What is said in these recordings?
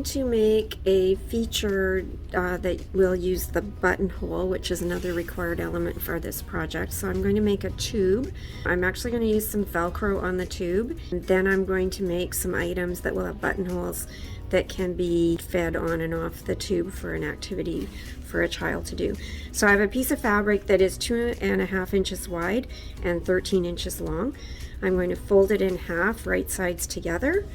to make a feature that will use the buttonhole, which is another required element for this project. So I'm going to make a tube. I'm actually going to use some Velcro on the tube. And then I'm going to make some items that will have buttonholes that can be fed on and off the tube for an activity for a child to do. So I have a piece of fabric that is 2.5 inches wide and 13 inches long. I'm going to fold it in half, right sides together.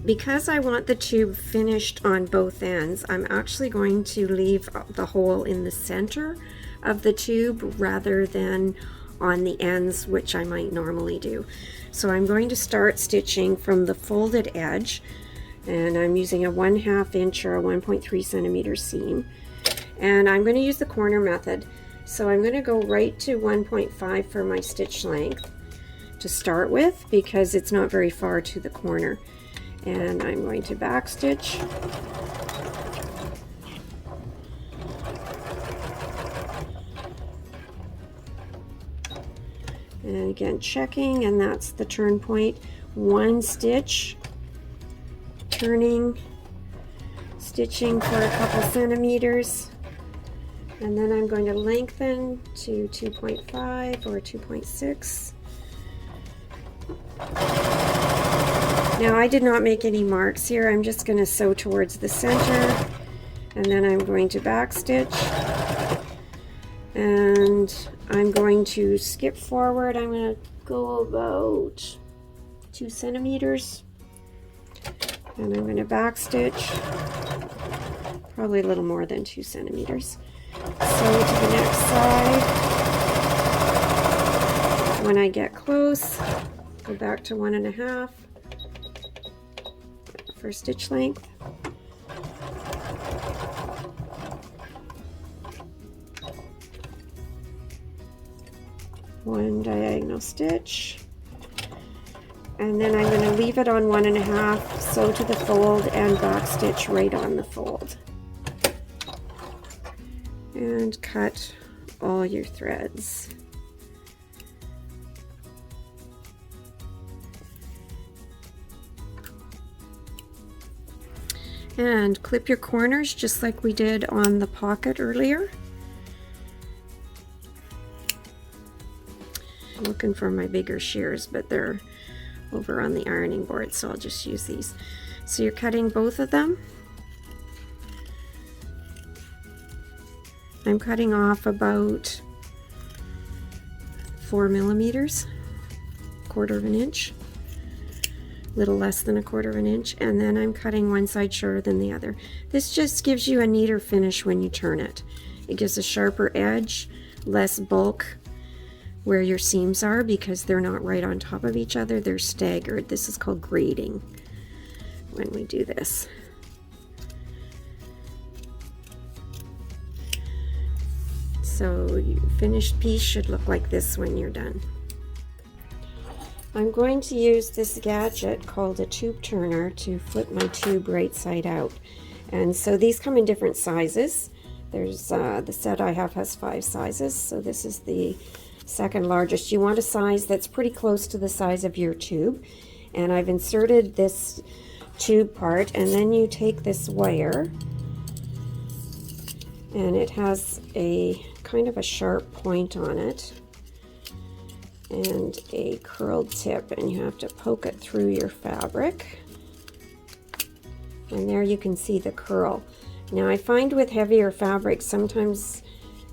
Because I want the tube finished on both ends, I'm actually going to leave the hole in the center of the tube rather than on the ends, which I might normally do. So I'm going to start stitching from the folded edge, and I'm using a 1/2 inch or a 1.3 centimeter seam, and I'm going to use the corner method. So I'm going to go right to 1.5 for my stitch length to start with, because it's not very far to the corner. And I'm going to back stitch, and again checking, and that's the turn point. One stitch, turning, stitching for a couple centimeters, and then I'm going to lengthen to 2.5 or 2.6. Now I did not make any marks here. I'm just going to sew towards the center, and then I'm going to back stitch, and I'm going to skip forward. I'm going to go about 2 centimeters, and I'm going to back stitch probably a little more than 2 centimeters. Sew to the next side. When I get close, go back to 1.5 for stitch length. One diagonal stitch, and then I'm going to leave it on 1.5, sew to the fold, and back stitch right on the fold, and cut all your threads. And clip your corners just like we did on the pocket earlier. I'm looking for my bigger shears, but they're over on the ironing board, so I'll just use these. So you're cutting both of them. I'm cutting off about 4 millimeters, 1/4 inch. Little less than 1/4 inch, and then I'm cutting one side shorter than the other. This just gives you a neater finish when you turn it. It gives a sharper edge, less bulk where your seams are, because they're not right on top of each other, they're staggered. This is called grading when we do this. So your finished piece should look like this when you're done. I'm going to use this gadget called a tube turner to flip my tube right side out. And so these come in different sizes. There's the set I have has 5 sizes, so this is the second largest. You want a size that's pretty close to the size of your tube. And I've inserted this tube part, and then you take this wire, and it has a kind of a sharp point on it and a curled tip, and you have to poke it through your fabric, and there you can see the curl. Now I find with heavier fabric sometimes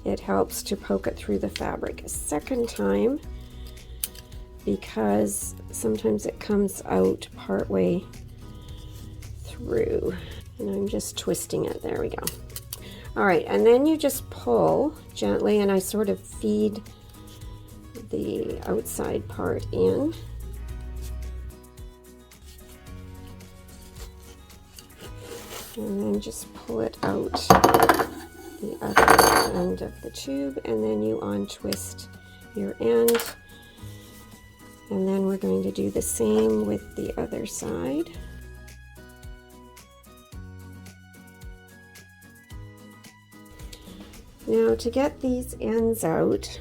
it helps to poke it through the fabric a second time, because sometimes it comes out partway through, and I'm just twisting it. There we go. All right, and then you just pull gently, and I sort of feed the outside part in. And then just pull it out the other end of the tube, and then you untwist your end. And then we're going to do the same with the other side. Now to get these ends out,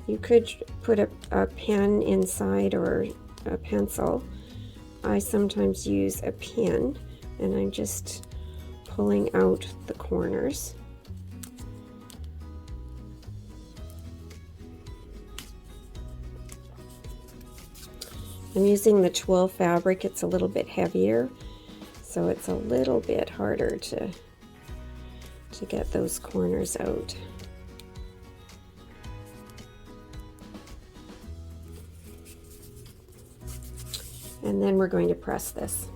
you could put a pen inside or a pencil. I sometimes use a pin, and I'm just pulling out the corners. I'm using the twill fabric. It's a little bit heavier, so it's a little bit harder to get those corners out. And then we're going to press this.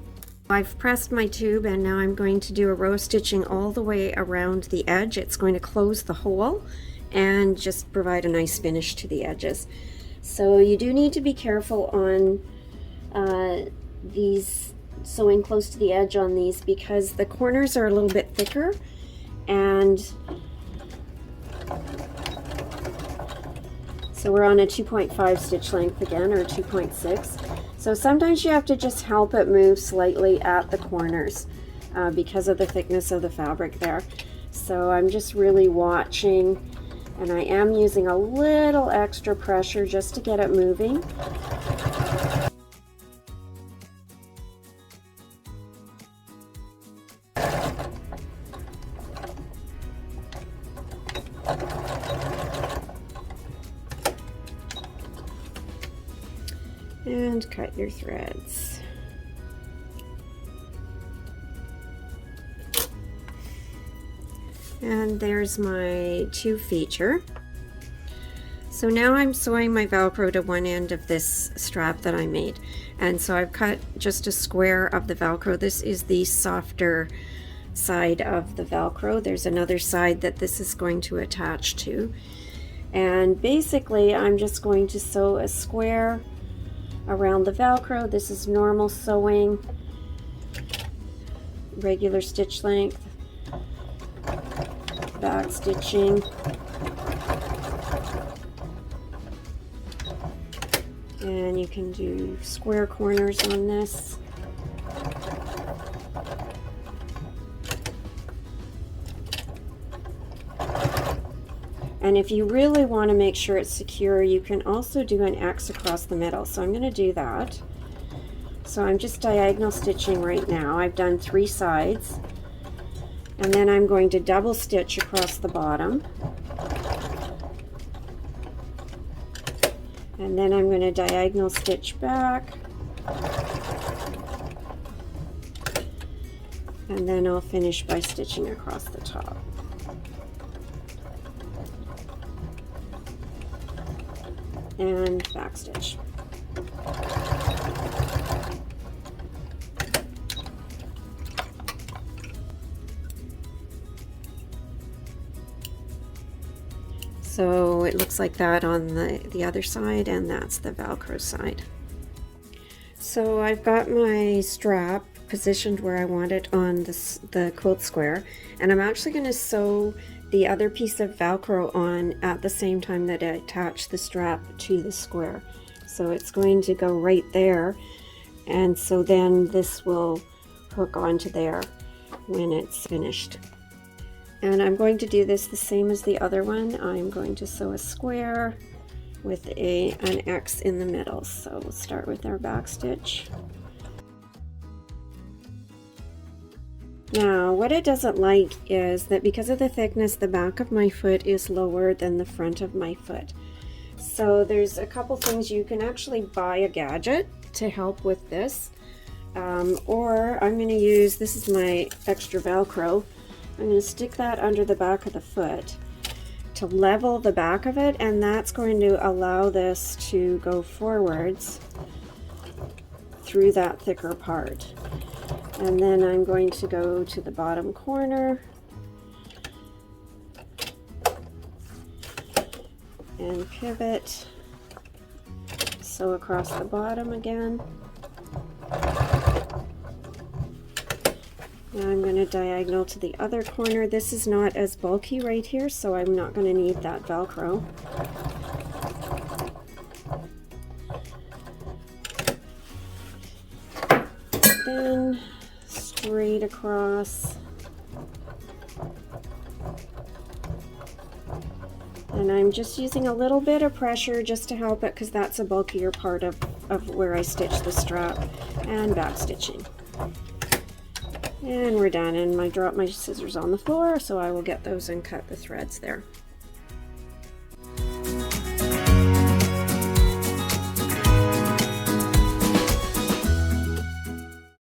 I've pressed my tube, and now I'm going to do a row stitching all the way around the edge. It's going to close the hole and just provide a nice finish to the edges. So you do need to be careful on these sewing close to the edge on these, because the corners are a little bit thicker, and so we're on a 2.5 stitch length again, or 2.6. So sometimes you have to just help it move slightly at the corners because of the thickness of the fabric there. So I'm just really watching, and I am using a little extra pressure just to get it moving. And cut your threads. And there's my tube feature. So now I'm sewing my Velcro to one end of this strap that I made. And so I've cut just a square of the Velcro. This is the softer side of the Velcro. There's another side that this is going to attach to. And basically I'm just going to sew a square around the Velcro. This is normal sewing, regular stitch length, back stitching, and you can do square corners on this. And if you really want to make sure it's secure, you can also do an X across the middle. So I'm going to do that. So I'm just diagonal stitching right now. I've done 3 sides. And then I'm going to double stitch across the bottom. And then I'm going to diagonal stitch back. And then I'll finish by stitching across the top. And backstitch. So it looks like that on the other side, and that's the Velcro side. So I've got my strap positioned where I want it on the quilt square, and I'm actually going to sew the other piece of Velcro on at the same time that I attach the strap to the square. So it's going to go right there, and so then this will hook onto there when it's finished. And I'm going to do this the same as the other one. I'm going to sew a square with an X in the middle. So we'll start with our back stitch. Now, what it doesn't like is that because of the thickness, the back of my foot is lower than the front of my foot. So there's a couple things. You can actually buy a gadget to help with this. Or I'm going to use, this is my extra Velcro. I'm going to stick that under the back of the foot to level the back of it, and that's going to allow this to go forwards through that thicker part. And then I'm going to go to the bottom corner and pivot, sew across the bottom again. Now I'm going to diagonal to the other corner. This is not as bulky right here, so I'm not going to need that Velcro. Then straight across. And I'm just using a little bit of pressure just to help it, because that's a bulkier part of where I stitch the strap, and back stitching. And we're done, and I dropped my scissors on the floor, so I will get those and cut the threads there.